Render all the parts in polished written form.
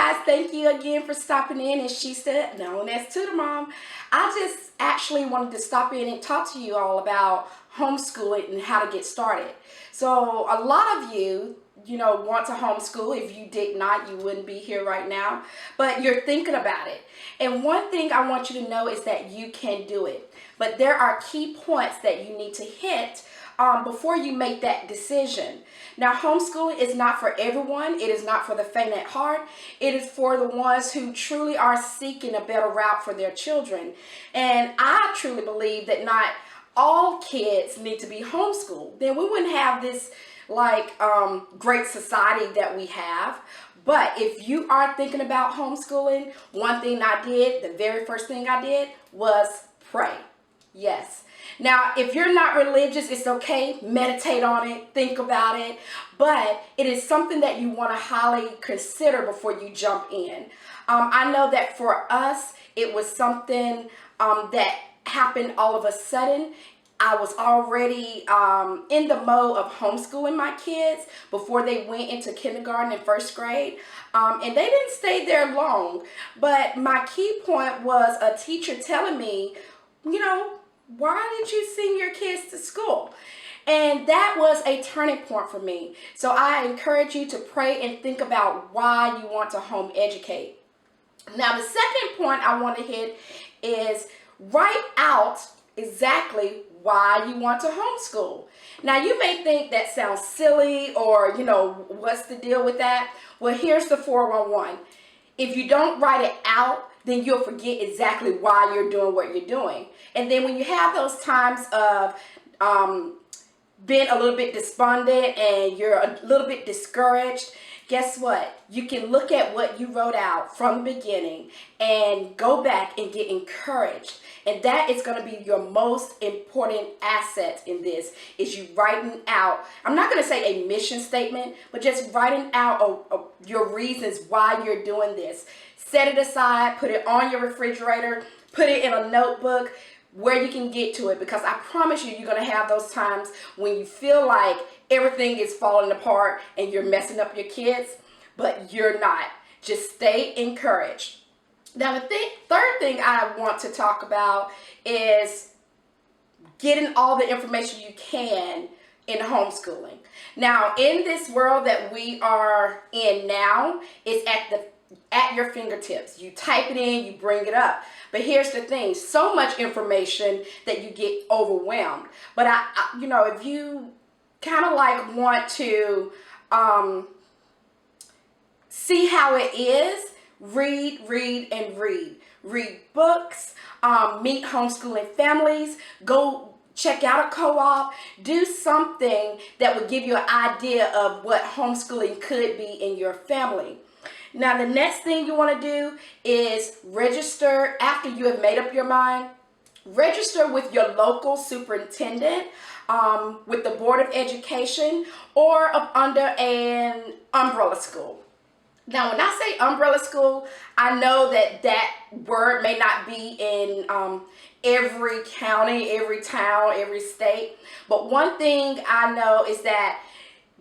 guys, thank you again for stopping in. And she said, known as Tutor Mom. I just actually wanted to stop in and talk to you all about homeschooling and how to get started. So a lot of you, want to homeschool. If you did not, you wouldn't be here right now. But you're thinking about it. And one thing I want you to know is that you can do it. But there are key points that you need to hit before you make that decision. Now, homeschooling is not for everyone. It is not for the faint at heart. It is for the ones who truly are seeking a better route for their children. And I truly believe that not all kids need to be homeschooled. Then we wouldn't have this great society that we have. But if you are thinking about homeschooling, one thing I did, the very first thing I did was pray. Yes. Now, if you're not religious, it's okay. Meditate on it. Think about it. But it is something that you want to highly consider before you jump in. I know that for us, it was something that happened all of a sudden. I was already in the mode of homeschooling my kids before they went into kindergarten and first grade. And they didn't stay there long. But my key point was a teacher telling me, why did you send your kids to school? And that was a turning point for me. So I encourage you to pray and think about why you want to home educate. Now, the second point I want to hit is write out exactly why you want to homeschool. Now, you may think that sounds silly or, what's the deal with that? Well, here's the 411. If you don't write it out, then you'll forget exactly why you're doing what you're doing. And then when you have those times of being a little bit despondent and you're a little bit discouraged, guess what? You can look at what you wrote out from the beginning and go back and get encouraged. And that is going to be your most important asset in this, is you writing out, I'm not going to say a mission statement, but just writing out your reasons why you're doing this. Set it aside, put it on your refrigerator, put it in a notebook where you can get to it, because I promise you, you're going to have those times when you feel like everything is falling apart and you're messing up your kids, but you're not. Just stay encouraged. Now, the third thing I want to talk about is getting all the information you can in homeschooling. Now, in this world that we are in now, it's at your fingertips. You type it in, you bring it up. But here's the thing, so much information that you get overwhelmed. But if you kind of want to see how it is, read, and read. Read books, meet homeschooling families, go check out a co-op, do something that would give you an idea of what homeschooling could be in your family. Now, the next thing you want to do is register after you have made up your mind. Register with your local superintendent, with the Board of Education, or up under an umbrella school. Now, when I say umbrella school, I know that word may not be in every county, every town, every state. But one thing I know is that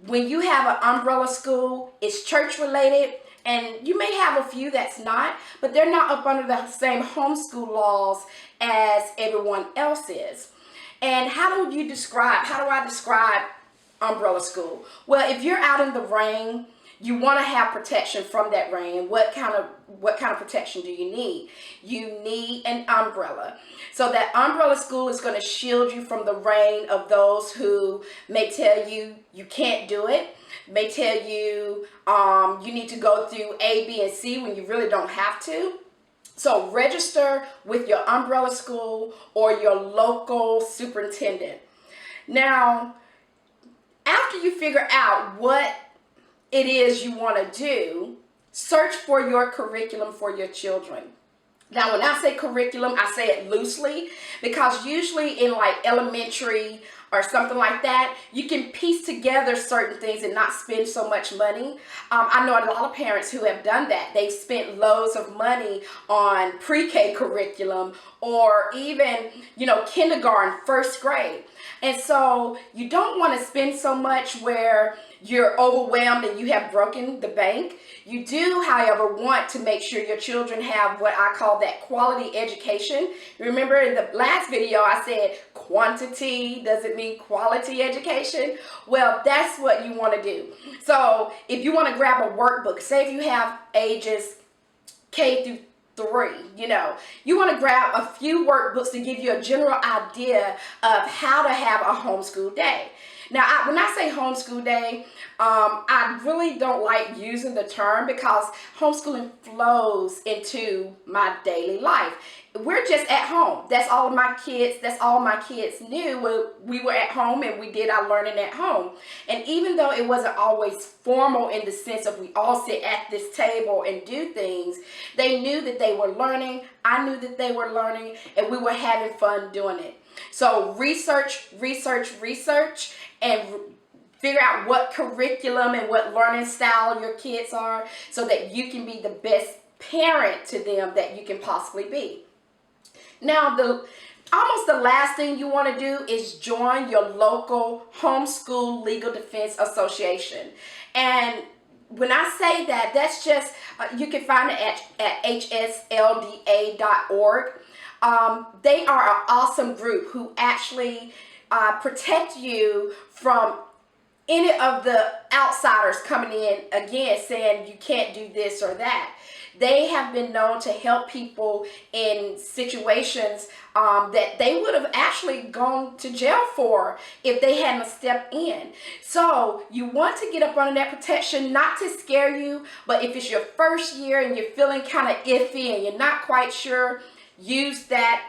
when you have an umbrella school, it's church related. And you may have a few that's not, but they're not up under the same homeschool laws as everyone else is. And how do I describe umbrella school? Well, if you're out in the rain, you want to have protection from that rain. What kind of protection do you need? You need an umbrella. So that umbrella school is going to shield you from the rain of those who may tell you you can't do it, may tell you you need to go through A, B, and C when you really don't have to. So register with your umbrella school or your local superintendent. Now, after you figure out what it is you want to do, search for your curriculum for your children. Now, when I say curriculum, I say it loosely, because usually in elementary or something like that, you can piece together certain things and not spend so much money. I know a lot of parents who have done that. They've spent loads of money on pre-K curriculum or even, kindergarten, first grade. And so you don't want to spend so much where you're overwhelmed and you have broken the bank. You do, however, want to make sure your children have what I call that quality education. Remember in the last video I said quantity doesn't mean quality education. Well, that's what you want to do. So if you want to grab a workbook, say if you have ages K through 3, you want to grab a few workbooks to give you a general idea of how to have a homeschool day. Now, when I say homeschool day, I really don't like using the term because homeschooling flows into my daily life. We're just at home. That's all my kids knew when we were at home and we did our learning at home. And even though it wasn't always formal in the sense of we all sit at this table and do things, they knew that they were learning. I knew that they were learning, and we were having fun doing it. So research, and figure out what curriculum and what learning style your kids are so that you can be the best parent to them that you can possibly be. Now, almost the last thing you want to do is join your local homeschool legal defense association. And when I say that, that's just, you can find it at hslda.org. They are an awesome group who actually protect you from any of the outsiders coming in again saying you can't do this or that. They have been known to help people in situations that they would have actually gone to jail for if they hadn't stepped in. So you want to get up under that protection, not to scare you, but if it's your first year and you're feeling kind of iffy and you're not quite sure, use that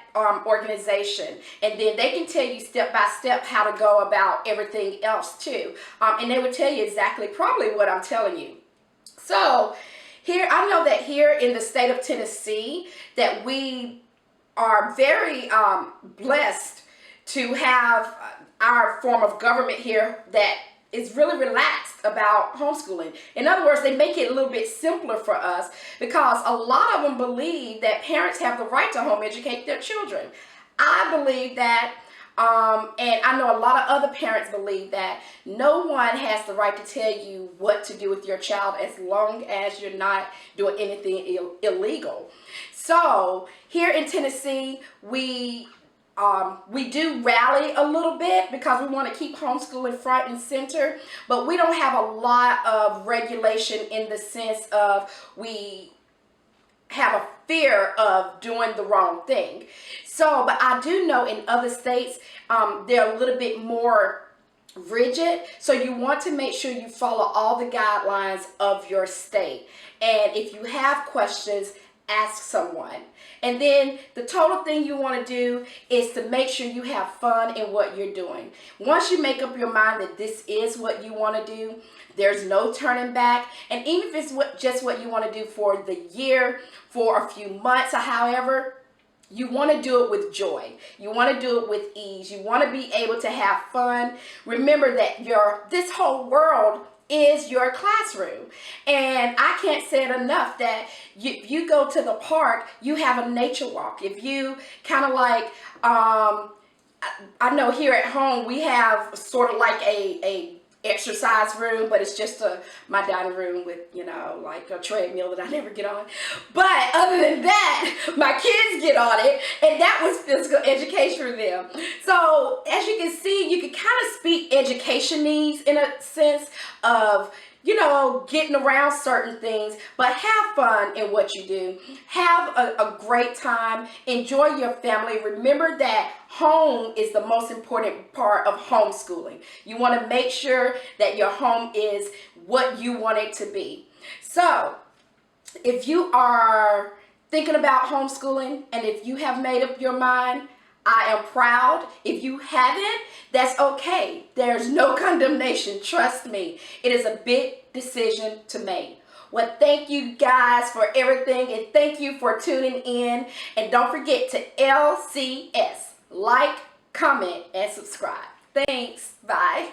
organization, and then they can tell you step by step how to go about everything else too, and they would tell you exactly probably what I'm telling you. So here, I know that here in the state of Tennessee that we are very blessed to have our form of government here that is really relaxed about homeschooling. In other words, they make it a little bit simpler for us because a lot of them believe that parents have the right to home educate their children. I believe that, and I know a lot of other parents believe that no one has the right to tell you what to do with your child as long as you're not doing anything illegal. So here in Tennessee, we do rally a little bit because we want to keep homeschooling front and center, but we don't have a lot of regulation in the sense of we have a fear of doing the wrong thing. So, but I do know in other states, they're a little bit more rigid. So you want to make sure you follow all the guidelines of your state. And if you have questions, ask someone. And then the total thing you want to do is to make sure you have fun in what you're doing. Once you make up your mind that this is what you want to do, there's no turning back. And even if it's just what you want to do for the year, for a few months or however, you want to do it with joy. You want to do it with ease. You want to be able to have fun. Remember that this whole world is your classroom. And I can't say it enough that you go to the park, you have a nature walk. If you kind of like, I know here at home we have sort of like a exercise room, but it's just my dining room with, like a treadmill that I never get on. But other than that, my kids get on it, and that was physical education for them. So as you can see, you can kind of speak education needs in a sense of, getting around certain things, but have fun in what you do. Have a great time. Enjoy your family. Remember that home is the most important part of homeschooling. You want to make sure that your home is what you want it to be. So, if you are thinking about homeschooling and if you have made up your mind, I am proud. If you haven't, that's okay. There's no condemnation. Trust me. It is a big decision to make. Well, thank you guys for everything, and thank you for tuning in. And don't forget to LCS. Like, comment, and subscribe. Thanks. Bye.